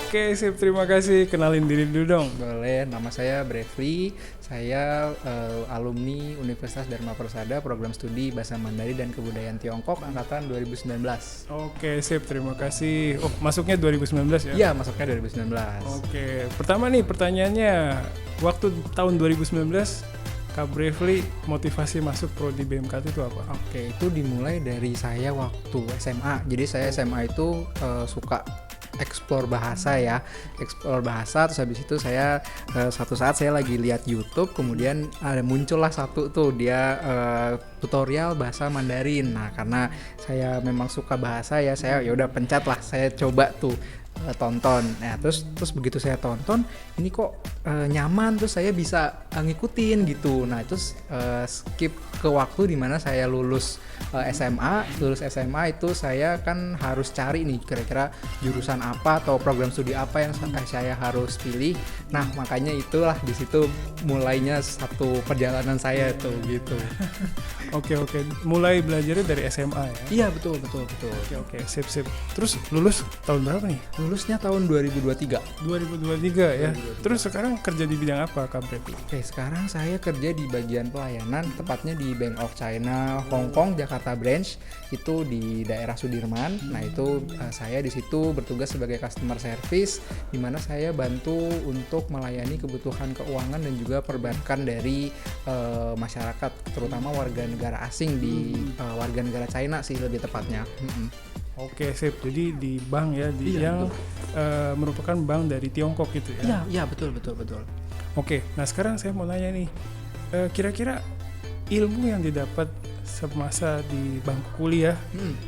Oke, sip. Terima kasih. Kenalin diri dulu dong. Boleh, nama saya Brevely. Saya alumni Universitas Dharma Persada, program studi Bahasa Mandarin dan Kebudayaan Tiongkok angkatan 2019. Oke, sip. Terima kasih. Oh, masuknya 2019 ya? Iya, masuknya 2019. Oke, pertama nih pertanyaannya. Waktu tahun 2019, Kak Brevely motivasi masuk prodi BMKT itu apa? Oke, itu dimulai dari saya waktu SMA. Jadi saya SMA itu suka explore bahasa ya, explore bahasa. Terus habis itu saya satu saat saya lagi lihat YouTube, kemudian ada muncullah satu tuh dia tutorial bahasa Mandarin. Nah, karena saya memang suka bahasa ya, saya ya udah pencet lah, saya coba tuh tonton. Nah, terus begitu saya tonton, ini kok nyaman, terus saya bisa ngikutin gitu. Nah, terus skip ke waktu dimana saya lulus SMA itu saya kan harus cari nih kira-kira jurusan apa atau program studi apa yang saya harus pilih. Nah, makanya itulah di situ mulainya satu perjalanan saya tuh gitu. Oke, mulai belajarnya dari SMA ya? Iya, betul. Oke, sip. Terus lulus tahun berapa nih? Lulusnya tahun 2023. 2023 ya. Terus sekarang kerja di bidang apa, Kak Brevely? Oke, sekarang saya kerja di bagian pelayanan, tepatnya di Bank of China Hong Kong Jakarta branch, itu di daerah Sudirman. Nah, itu saya di situ bertugas sebagai customer service, di mana saya bantu untuk melayani kebutuhan keuangan dan juga perbankan dari masyarakat, terutama warga negara asing di warga negara China sih lebih tepatnya. Oke, sip. Jadi di bank ya, yang merupakan bank dari Tiongkok gitu ya? Iya, betul. Oke, nah sekarang saya mau nanya nih, kira-kira ilmu yang didapat semasa di bangku kuliah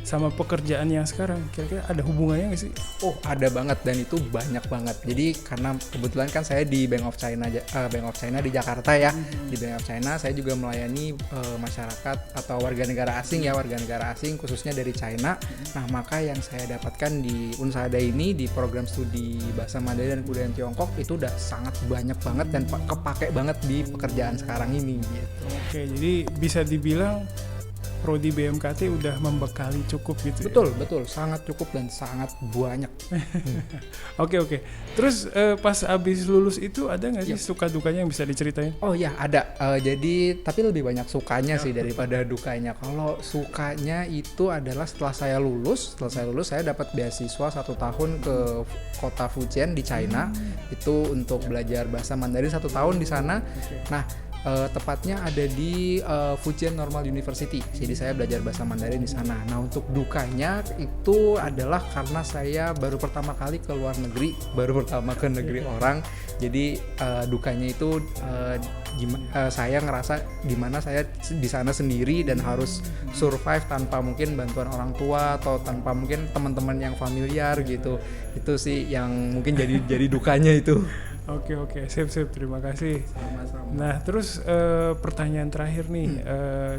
sama pekerjaan yang sekarang, kira-kira ada hubungannya nggak sih? Oh, ada banget, dan itu banyak banget. Jadi karena kebetulan kan saya di Bank of China di Jakarta ya. Di Bank of China saya juga melayani masyarakat atau warga negara asing khususnya dari China. Nah, maka yang saya dapatkan di Unsada ini di program studi Bahasa Mandarin dan Kebudayaan Tiongkok itu udah sangat banyak banget dan kepake banget di pekerjaan sekarang ini gitu. Oke, jadi bisa dibilang prodi BMKT udah membekali cukup gitu ya? Betul, sangat cukup dan sangat banyak. Oke. Terus pas abis lulus itu ada nggak sih suka dukanya yang bisa diceritain? Oh ya, ada. Jadi tapi lebih banyak sukanya sih daripada dukanya. Kalau sukanya itu adalah setelah saya lulus saya dapat beasiswa 1 tahun ke kota Fujian di China. Itu untuk belajar bahasa Mandarin 1 tahun di sana. Nah, tepatnya ada di Fujian Normal University. Jadi saya belajar bahasa Mandarin di sana. Nah, untuk dukanya itu adalah karena saya baru pertama kali ke luar negeri, baru pertama ke negeri orang. Jadi dukanya itu saya ngerasa gimana saya di sana sendiri dan harus survive tanpa mungkin bantuan orang tua atau tanpa mungkin teman-teman yang familiar gitu. Itu sih yang mungkin jadi dukanya itu. Oke, sip. Terima kasih. Sama-sama. Nah, terus pertanyaan terakhir nih,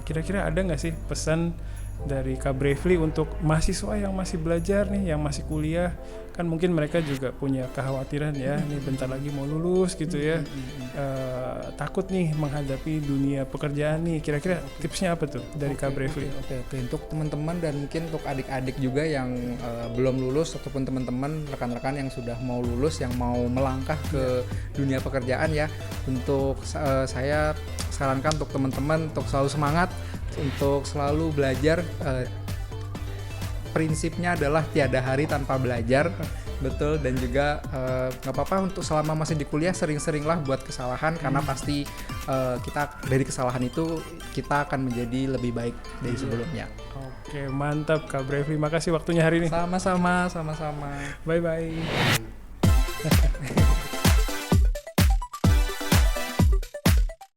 kira-kira ada nggak sih pesan dari Kak Brevely untuk mahasiswa yang masih belajar nih, yang masih kuliah? Kan mungkin mereka juga punya kekhawatiran ya, nih bentar lagi mau lulus gitu ya, takut nih menghadapi dunia pekerjaan nih. Kira-kira tipsnya apa tuh dari Kak Brevely? Oke. Untuk teman-teman dan mungkin untuk adik-adik juga yang belum lulus ataupun teman-teman rekan-rekan yang sudah mau lulus, yang mau melangkah ke dunia pekerjaan ya, untuk saya sarankan untuk teman-teman untuk selalu semangat, untuk selalu belajar. Prinsipnya adalah tiada hari tanpa belajar, betul. Dan juga nggak apa-apa untuk selama masih di kuliah sering-seringlah buat kesalahan, karena pasti kita dari kesalahan itu kita akan menjadi lebih baik dari sebelumnya. Oke, mantap Kak Brevely, makasih waktunya hari ini. Sama-sama. Bye.